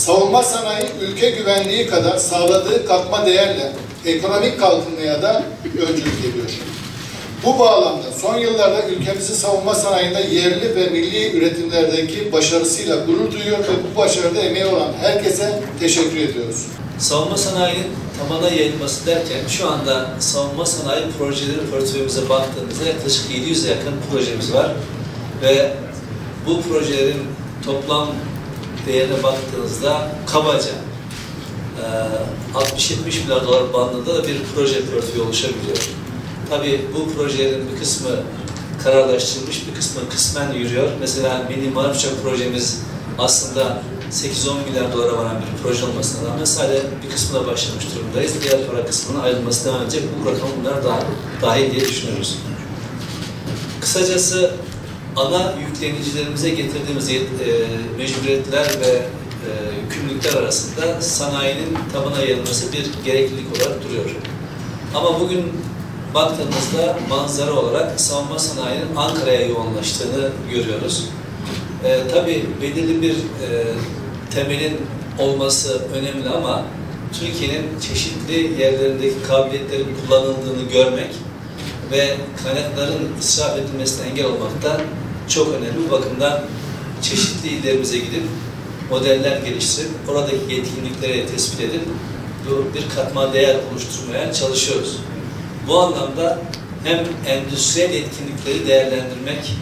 Savunma sanayi ülke güvenliği kadar sağladığı katma değerle ekonomik kalkınmaya da öncülük ediyor. Bu bağlamda son yıllarda ülkemizin savunma sanayinde yerli ve milli üretimlerdeki başarısıyla gurur duyuyor ve bu başarıda emeği olan herkese teşekkür ediyoruz. Savunma sanayinin tabana yayılması derken şu anda savunma sanayi projeleri portföyümüze baktığımızda yaklaşık 700'e yakın projemiz var ve bu projelerin toplam değerine baktığınızda kabaca 60-70 milyar dolar bandında da bir proje portföyü oluşabiliyor. Tabii bu projelerin bir kısmı kararlaştırılmış, bir kısmı kısmen yürüyor. Mesela Milli Marif Uçak projemiz aslında 8-10 milyar dolara varan bir proje olmasına rağmen sadece bir kısmına başlamış durumdayız. Diğer para kısmının ayrılması devam edecek. Bu rakam bunlar dahil diye düşünüyoruz. Kısacası ana yüklenicilerimize getirdiğimiz mecburiyetler ve yükümlülükler arasında sanayinin tabana yayılması bir gereklilik olarak duruyor. Ama bugün baktığımızda manzara olarak savunma sanayinin Ankara'ya yoğunlaştığını görüyoruz. Tabii belirli bir temelin olması önemli ama Türkiye'nin çeşitli yerlerindeki kabiliyetlerin kullanıldığını görmek ve kaynakların israf edilmesine engel olmak da çok önemli. Bu bakımdan çeşitli illerimize gidip modeller geliştirip oradaki yetkinlikleri tespit edip bir katma değer oluşturmaya çalışıyoruz. Bu anlamda hem endüstriyel yetkinlikleri değerlendirmek,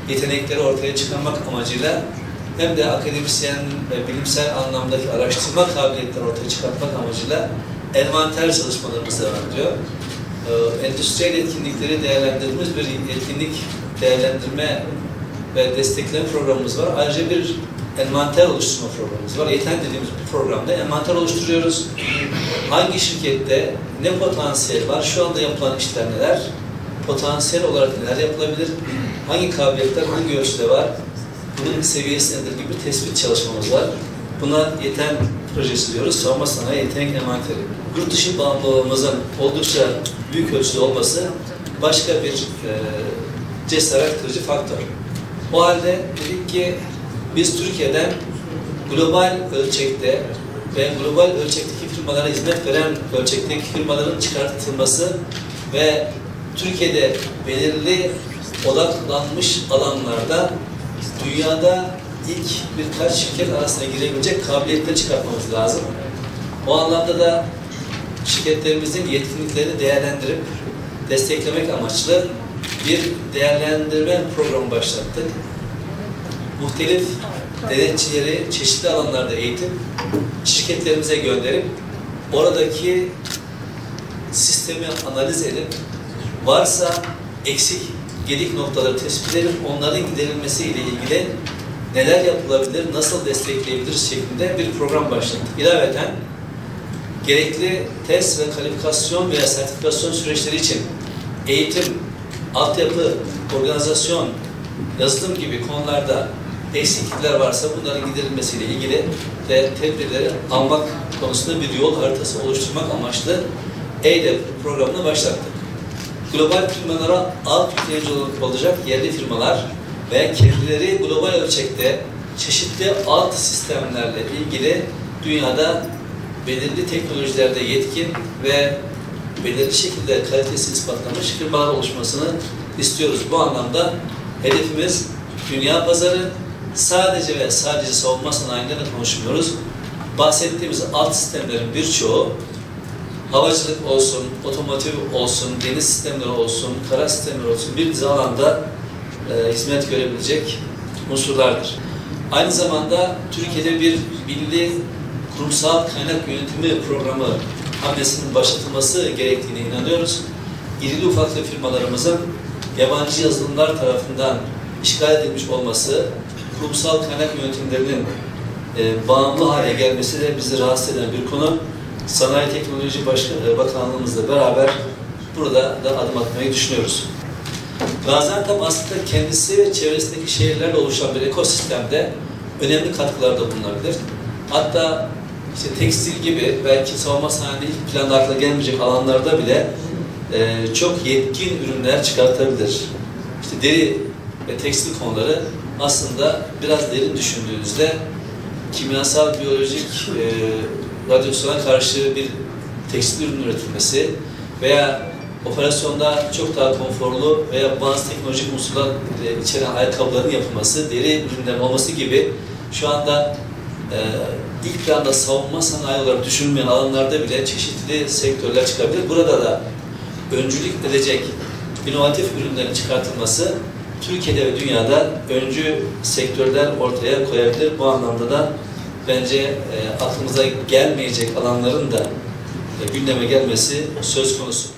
yetenekleri ortaya çıkarmak amacıyla hem de akademisyen ve bilimsel anlamdaki araştırma kabiliyetleri ortaya çıkartmak amacıyla envanter çalışmalarımız devam ediyor. Endüstriyel yetkinlikleri değerlendirdiğimiz bir yetkinlik değerlendirme ve destekleme programımız var. Ayrıca bir envanter oluşturma programımız var. Yeten dediğimiz bir programda envanter oluşturuyoruz. Hangi şirkette ne potansiyel var, şu anda yapılan işler neler, potansiyel olarak neler yapılabilir, hangi kabiliyetler hangi ölçüde var, bunun seviyesi nedir gibi tespit çalışmamız var. Buna yeten projesi diyoruz. Savunma sanayi yetenek envanteri. Yurt dışı bağımlılığımızın oldukça büyük ölçüde olması başka bir cesaret kırıcı faktör. O halde dedik ki biz Türkiye'den global ölçekte ve global ölçekteki firmalara hizmet veren ölçekteki firmaların çıkartılması ve Türkiye'de belirli odaklanmış alanlarda dünyada ilk birkaç şirket arasına girebilecek kabiliyetleri çıkartmamız lazım. O anlamda da şirketlerimizin yetkinliklerini değerlendirip desteklemek amaçlı bir değerlendirme programı başlattık. Muhtelif denetçileri çeşitli alanlarda eğitip şirketlerimize gönderip oradaki sistemi analiz edip varsa eksik gedik noktaları tespit edip onların giderilmesiyle ilgili neler yapılabilir, nasıl destekleyebiliriz şeklinde bir program başlattık. İlaveten gerekli test ve kalifikasyon veya sertifikasyon süreçleri için eğitim, altyapı, organizasyon, yazılım gibi konularda eksiklikler varsa bunların giderilmesiyle ilgili de tedbirleri almak konusunda bir yol haritası oluşturmak amaçlı EYDEP programını başlattık. Global firmalara alt yüklenici olacak yerli firmalar ve kendileri global ölçekte çeşitli alt sistemlerle ilgili dünyada belirli teknolojilerde yetkin ve belirli şekilde kalitesi ispatlamış firmalar oluşmasını istiyoruz. Bu anlamda hedefimiz dünya pazarı, sadece ve sadece savunma sanayinden de konuşmuyoruz. Bahsettiğimiz alt sistemlerin birçoğu havacılık olsun, otomotiv olsun, deniz sistemleri olsun, kara sistemleri olsun bir dizi alanda hizmet görebilecek unsurlardır. Aynı zamanda Türkiye'de bir milli kurumsal kaynak yönetimi programı hamlesinin başlatılması gerektiğine inanıyoruz. İrili ufaklı firmalarımızın yabancı yazılımlar tarafından işgal edilmiş olması, kurumsal kaynak yönetimlerinin bağımlı hale gelmesi de bizi rahatsız eden bir konu. Sanayi Teknoloji Bakanlığımızla beraber burada da adım atmayı düşünüyoruz. Gaziantep aslında kendisi ve çevresindeki şehirlerle oluşan bir ekosistemde önemli katkılarda bulunabilir. Hatta işte tekstil gibi belki savunma sanayinde ilk planda akla gelmeyecek alanlarda bile çok yetkin ürünler çıkartabilir. İşte deri ve tekstil konuları aslında biraz derin düşündüğünüzde kimyasal, biyolojik, radyasyona karşı bir tekstil ürün üretilmesi veya operasyonda çok daha konforlu veya bazı teknolojik unsurlar içeren ayakkabıların yapılması, deri ürünlerin olması gibi şu anda ilk planda savunma sanayi olarak düşünülmeyen alanlarda bile çeşitli sektörler çıkabilir. Burada da öncülük edecek inovatif ürünlerin çıkartılması Türkiye'de ve dünyada öncü sektörler ortaya koyabilir. Bu anlamda da bence aklımıza gelmeyecek alanların da gündeme gelmesi söz konusu.